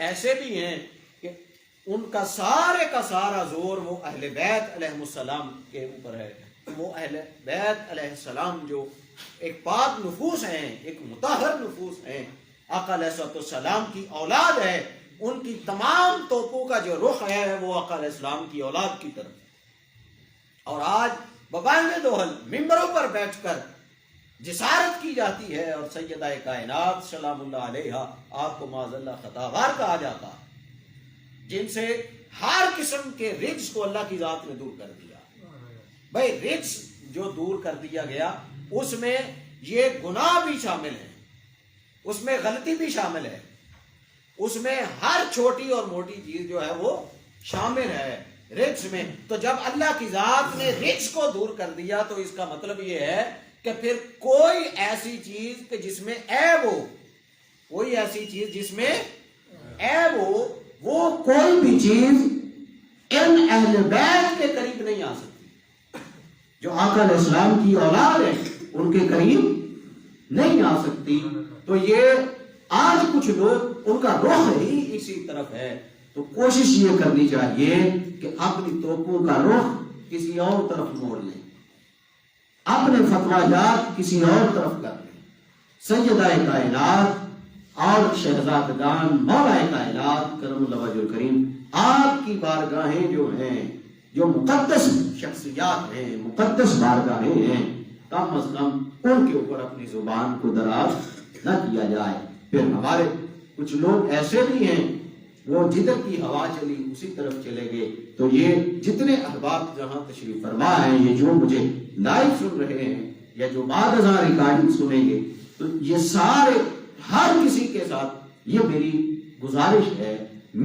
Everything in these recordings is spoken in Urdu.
ایسے بھی ہیں کہ ان کا سارے کا سارا زور وہ اہل بیت علیہ السلام کے اوپر ہے. وہ اہل بیت علیہ السلام جو ایک پاک نفوس ہیں, ایک مطہر نفوس ہیں, آقا علیہ السلام کی اولاد ہے, ان کی تمام توپوں کا جو رخ ہے وہ آقا علیہ السلام کی اولاد کی طرف. اور آج ببانگ دوہل ممبروں پر بیٹھ کر جسارت کی جاتی ہے اور سیدہ کائنات سلام اللہ علیہا آپ کو معاذ اللہ خطاوار کہا جاتا ہے, جن سے ہر قسم کے رجس کو اللہ کی ذات نے دور کر دیا. بھائی رجس جو دور کر دیا گیا اس میں یہ گناہ بھی شامل ہے, اس میں غلطی بھی شامل ہے, اس میں ہر چھوٹی اور موٹی چیز جو ہے وہ شامل ہے رجس میں. تو جب اللہ کی ذات نے رجس کو دور کر دیا تو اس کا مطلب یہ ہے کہ پھر کوئی ایسی چیز کہ جس میں عیب ہو, کوئی ایسی چیز جس میں عیب ہو, وہ کوئی بھی چیز ان اہل بیت کے قریب نہیں آ سکتی. جو آقا علیہ السلام کی اولاد ہے ان کے قریب نہیں آ سکتی. تو یہ آج کچھ لوگ ان کا رخ ہی اسی طرف ہے. تو کوشش یہ کرنی چاہیے کہ اپنی توپوں کا رخ کسی اور طرف موڑ لیں, اپنے فتویات کسی اور طرف کر لیں. سیدہ کائنات اور شہزادگان مولا کائنات کرم اللہ وجہ الکریم آپ کی بارگاہیں جو ہیں, جو مقدس شخصیات ہیں, مقدس بارگاہیں ہیں, کم از کم ان کے اوپر اپنی زبان کو دراز نہ کیا جائے. پھر ہمارے کچھ لوگ ایسے بھی ہیں وہ جدھر کی ہوا چلی اسی طرف چلے گئے. تو یہ جتنے احباب جہاں تشریف فرما ہیں, یہ جو مجھے لائیو سن رہے ہیں یا جو بعد ازاں ریکارڈنگ سنیں گے, تو یہ سارے ہر کسی کے ساتھ یہ میری گزارش ہے,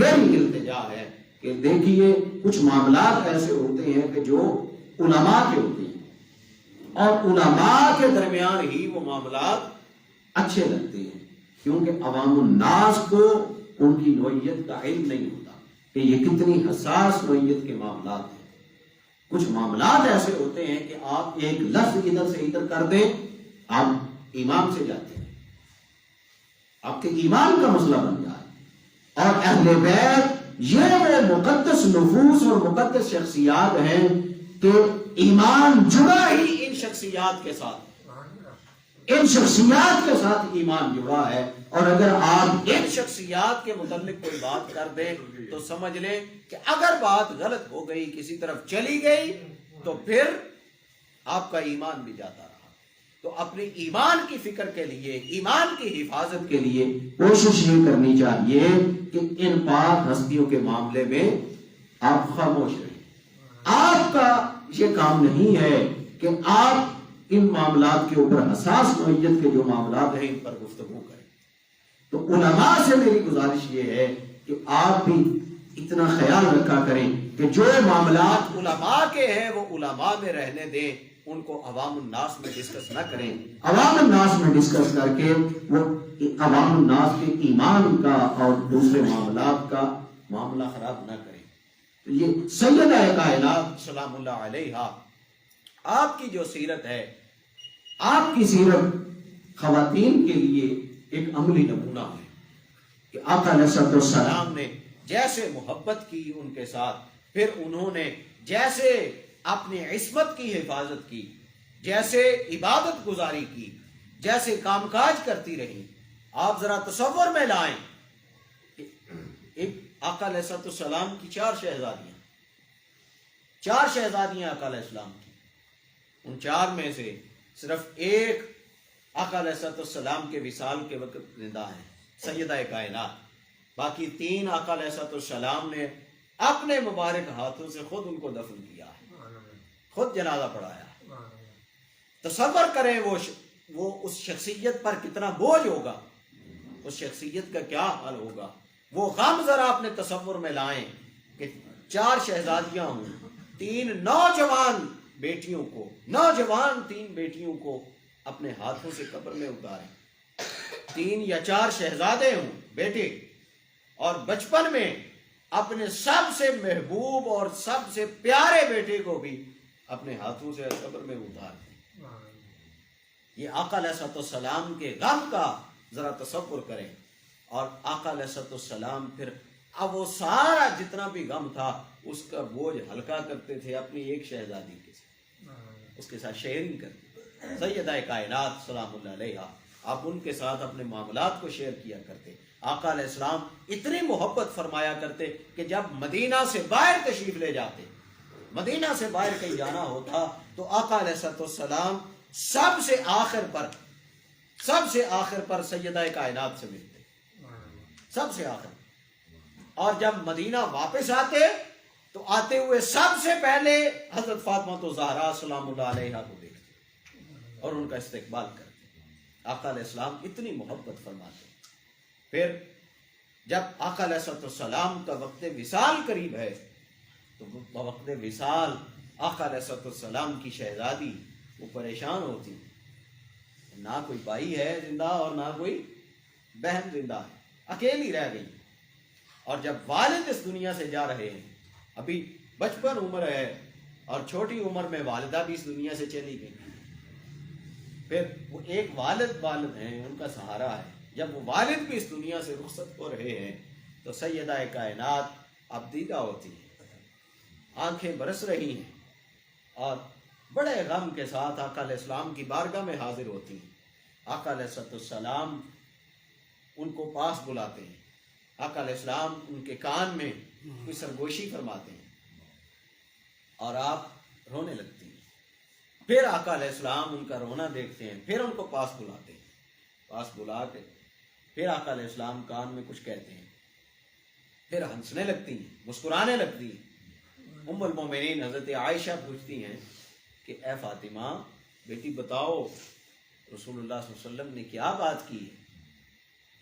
میری التجا ہے کہ دیکھیے کچھ معاملات ایسے ہوتے ہیں کہ جو علماء کے ہوتے ہیں اور علماء کے درمیان ہی وہ معاملات اچھے لگتے ہیں, کیونکہ عوام الناس کو ان کی نوعیت کا علم نہیں ہوتا کہ یہ کتنی حساس نوعیت کے معاملات ہیں. کچھ معاملات ایسے ہوتے ہیں کہ آپ ایک لفظ ادھر سے ادھر کر دیں, آپ ایمان سے جاتے ہیں, آپ کے ایمان کا مسئلہ بن جائے. اور اہل بیت یہ وہ مقدس نفوس اور مقدس شخصیات ہیں کہ ایمان جڑا ہی ان شخصیات کے ساتھ, ان شخصیات کے ساتھ ایمان جڑا ہے. اور اگر آپ ان شخصیات کے متعلق کوئی بات کر دیں تو سمجھ لیں کہ اگر بات غلط ہو گئی, کسی طرف چلی گئی, تو پھر آپ کا ایمان بھی جاتا رہا. تو اپنی ایمان کی فکر کے لیے, ایمان کی حفاظت کے لیے کوشش یہ کرنی چاہیے کہ ان پاک ہستیوں کے معاملے میں آپ خاموش رہیں. آپ کا یہ کام نہیں ہے کہ آپ ان معاملات کے اوپر حساس نوعیت کے جو معاملات ہیں ان پر گفتگو کریں. تو علماء سے میری گزارش یہ ہے کہ آپ بھی اتنا خیال رکھا کریں کہ جو معاملات علماء کے ہیں وہ علماء میں رہنے دیں, ان کو عوام الناس میں ڈسکس نہ کریں. عوام الناس میں ڈسکس کر کے وہ عوام الناس کے ایمان کا اور دوسرے معاملات کا معاملہ خراب نہ کریں. تو یہ سیدہ کائنات سلام اللہ علیہا آپ کی جو سیرت ہے, آپ کی سیرت خواتین کے لیے ایک عملی نمونہ ہے کہ آقا علیہ السلام نے جیسے محبت کی ان کے ساتھ, پھر انہوں نے جیسے اپنی عصمت کی حفاظت کی, جیسے عبادت گزاری کی, جیسے کام کاج کرتی رہی. آپ ذرا تصور میں لائیں کہ ایک آقا علیہ السلام کی 4 شہزادیاں, 4 شہزادیاں آقا علیہ السلام کی, ان 4 میں سے صرف ایک آقا علیہ السلام کے وصال کے وقت زندہ ہیں, سیدہ کائنات. باقی 3 آقا علیہ السلام نے اپنے مبارک ہاتھوں سے خود ان کو دفن کیا ہے, خود جنازہ پڑھایا. تصور کریں وہ اس شخصیت پر کتنا بوجھ ہوگا, اس شخصیت کا کیا حال ہوگا. وہ غم ذرا اپنے تصور میں لائیں کہ 4 شہزادیاں ہوں, 3 نوجوان بیٹیوں کو, نوجوان 3 بیٹیوں کو اپنے ہاتھوں سے قبر میں اتاریں. 3 یا 4 شہزادے ہوں بیٹے, اور بچپن میں اپنے سب سے محبوب اور سب سے پیارے بیٹے کو بھی اپنے ہاتھوں سے قبر میں اتار دیں. یہ آقا علیہ السلام کے غم کا ذرا تصور کریں. اور آقا علیہ السلام پھر اب وہ سارا جتنا بھی غم تھا اس کا بوجھ ہلکا کرتے تھے اپنی ایک شہزادی کے ساتھ، اس کے ساتھ شیئرنگ کرتے، سیدہ کائنات سلام اللہ علیہا، آپ ان کے ساتھ اپنے معاملات کو شیئر کیا کرتے۔ آقا علیہ السلام اتنی محبت فرمایا کرتے کہ جب مدینہ سے باہر تشریف لے جاتے، مدینہ سے باہر کہیں جانا ہوتا تو آقا علیہ السلام سب سے آخر پر سیدہ کائنات سے ملتے، سب سے آخر، اور جب مدینہ واپس آتے تو آتے ہوئے سب سے پہلے حضرت فاطمہ الزہرا سلام اللہ علیہا کو دیکھتے اور ان کا استقبال کرتے۔ آقا علیہ السلام اتنی محبت فرماتے۔ پھر جب آقا علیہ السلام کا وقت وصال قریب ہے تو وقت وصال آقا علیہ السلام کی شہزادی وہ پریشان ہوتی، نہ کوئی بھائی ہے زندہ اور نہ کوئی بہن زندہ ہے، اکیلی رہ گئی، اور جب والد اس دنیا سے جا رہے ہیں، ابھی بچپن عمر ہے اور چھوٹی عمر میں والدہ بھی اس دنیا سے چلی گئی، پھر وہ ایک والد ہیں، ان کا سہارا ہے، جب وہ والد بھی اس دنیا سے رخصت ہو رہے ہیں تو سیدہ کائنات اب دیدہ ہوتی ہے، آنکھیں برس رہی ہیں اور بڑے غم کے ساتھ آقا علیہ السلام کی بارگاہ میں حاضر ہوتی ہیں۔ آقا علیہ السلام ان کو پاس بلاتے ہیں، آقا علیہ السلام ان کے کان میں کوئی سرگوشی فرماتے ہیں اور آپ رونے لگتی ہیں۔ پھر آقا علیہ السلام ان کا رونا دیکھتے ہیں، پھر ان کو پاس بلاتے ہیں، پاس بلا کے پھر آقا علیہ السلام کان میں کچھ کہتے ہیں، پھر ہنسنے لگتی ہیں، مسکرانے لگتی ہیں۔ ام المومنین حضرت عائشہ پوچھتی ہیں کہ اے فاطمہ بیٹی بتاؤ رسول اللہ صلی اللہ علیہ وسلم نے کیا بات کی ہے؟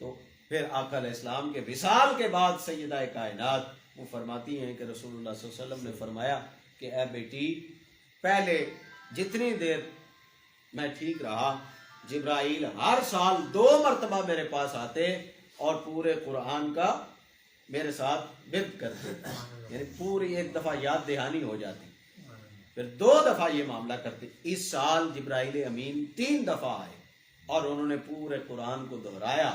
تو پھر آقا علیہ السلام کے وصال کے بعد سیدہ کائنات وہ فرماتی ہیں کہ رسول اللہ صلی اللہ علیہ وسلم نے فرمایا کہ اے بیٹی پہلے جتنی دیر میں ٹھیک رہا جبرائیل ہر سال 2 مرتبہ میرے پاس آتے اور پورے قرآن کا میرے ساتھ ورد کرتے، یعنی پوری ایک دفعہ یاد دہانی ہو جاتی، پھر 2 دفعہ یہ معاملہ کرتے۔ اس سال جبرائیل امین 3 دفعہ آئے اور انہوں نے پورے قرآن کو دہرایا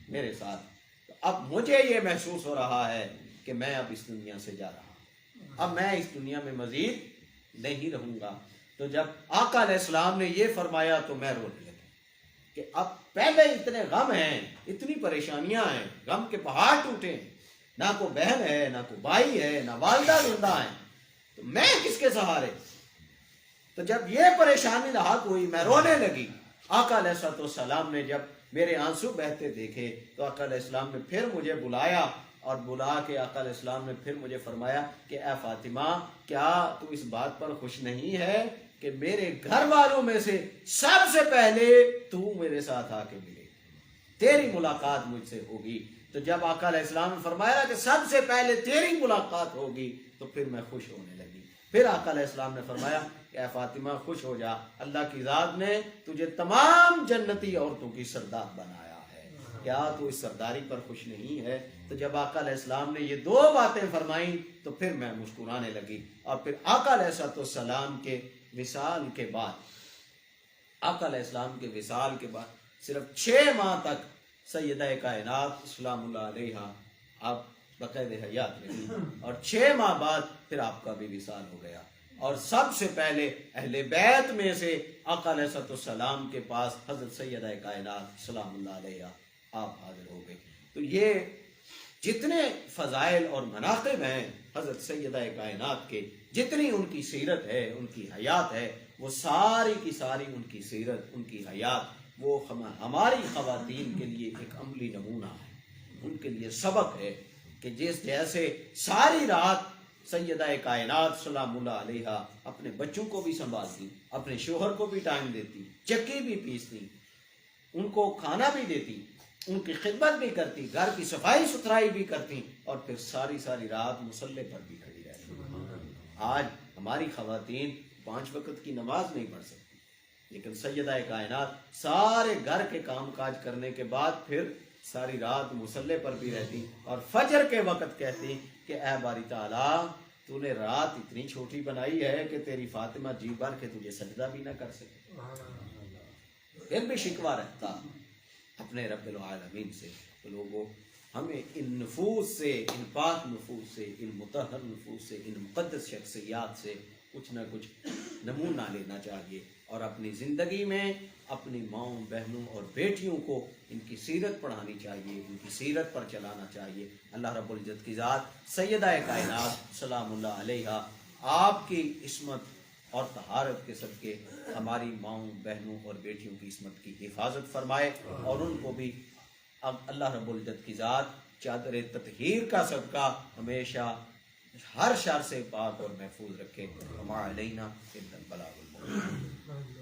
میرے ساتھ۔ تو اب مجھے یہ محسوس ہو رہا ہے کہ میں اب اس دنیا سے جا رہا ہوں، اب میں اس دنیا میں مزید نہیں رہوں گا۔ تو جب آقا علیہ السلام نے یہ فرمایا تو میں رونے لگا کہ اب پہلے اتنے غم ہیں، اتنی پریشانیاں ہیں، غم کے پہاڑ ٹوٹے ہیں، نہ کوئی بہن ہے، نہ کوئی بھائی ہے، نہ والدہ زندہ ہیں، تو میں کس کے سہارے؟ تو جب یہ پریشانی لاحق ہوئی میں رونے لگی۔ آقا علیہ السلام نے جب میرے آنسو بہتے دیکھے تو آقا علیہ السلام نے پھر مجھے بلایا اور بلا کے آقا علیہ السلام نے پھر مجھے فرمایا کہ اے فاطمہ کیا تو اس بات پر خوش نہیں ہے کہ میرے گھر والوں میں سے سب سے پہلے تو میرے ساتھ آ کے ملے، تیری ملاقات مجھ سے ہوگی۔ تو جب آقا علیہ السلام نے فرمایا کہ سب سے پہلے تیری ملاقات ہوگی تو پھر میں خوش ہونے لگی۔ پھر آقا علیہ السلام نے فرمایا کہ اے فاطمہ خوش ہو جا، اللہ کی ذات نے تجھے تمام جنتی عورتوں کی سردار بنایا ہے، کیا تو اس سرداری پر خوش نہیں ہے؟ تو جب آقا علیہ السلام نے یہ 2 باتیں فرمائیں تو پھر میں مسکرانے لگی۔ اور پھر آقا علیہ السلام کے وصال کے بعد، آقا علیہ السلام کے وصال کے بعد صرف 6 ماہ تک سیدہ کائنات سلام اللہ علیہا آپ باقاعدہ حیات رہی، اور 6 ماہ بعد پھر آپ کا بھی وصال ہو گیا، اور سب سے پہلے اہل بیت میں سے آقا علیہ السلام کے پاس حضرت سیدہ کائنات سلام اللہ علیہا آپ حاضر ہو گئے۔ تو یہ جتنے فضائل اور مناقب ہیں حضرت سیدہ کائنات کے، جتنی ان کی سیرت ہے، ان کی حیات ہے، وہ ساری کی ساری ان کی سیرت، ان کی حیات وہ ہماری خواتین کے لیے ایک عملی نمونہ ہے، ان کے لیے سبق ہے کہ جیسے ساری رات سیدہ کائنات سلام اللہ علیہا اپنے بچوں کو بھی سنبھالتی، اپنے شوہر کو بھی ٹائم دیتی، چکی بھی پیستی، ان کو کھانا بھی دیتی، ان کی خدمت بھی کرتی، گھر کی صفائی ستھرائی بھی کرتی، اور پھر ساری رات مصلے پر بھی کھڑی رہتی۔ آج ہماری خواتین 5 وقت کی نماز نہیں پڑھ سکتی، لیکن سیدہ کائنات سارے گھر کے کام کاج کرنے کے بعد پھر ساری رات مصلے پر بھی رہتی، اور فجر کے وقت کہتی کہ اے باری تعالیٰ تو نے رات اتنی چھوٹی بنائی ہے کہ تیری فاطمہ جی بھر کے تجھے سجدہ بھی نہ کر سکے، پھر بھی شکوہ رہتا اپنے رب العالمین سے۔ تو لوگوں ہمیں ان نفوس سے، ان پاک نفوس سے، ان مطہر نفوس سے، ان مقدس شخصیات سے کچھ نہ کچھ نمونہ لینا چاہیے، اور اپنی زندگی میں اپنی ماؤں، بہنوں اور بیٹیوں کو ان کی سیرت پڑھانی چاہیے، ان کی سیرت پر چلانا چاہیے۔ اللہ رب العزت کی ذات سیدہ کائنات سلام اللہ علیہا آپ کی عصمت اور طہارت کے صدقے ہماری ماؤں، بہنوں اور بیٹیوں کی عصمت کی حفاظت فرمائے، اور ان کو بھی اب اللہ رب العزت کی ذات چادر تطہیر کا صدقہ ہمیشہ ہر شر سے پاک اور محفوظ رکھے۔ وما علینا الا البلاغ المبین۔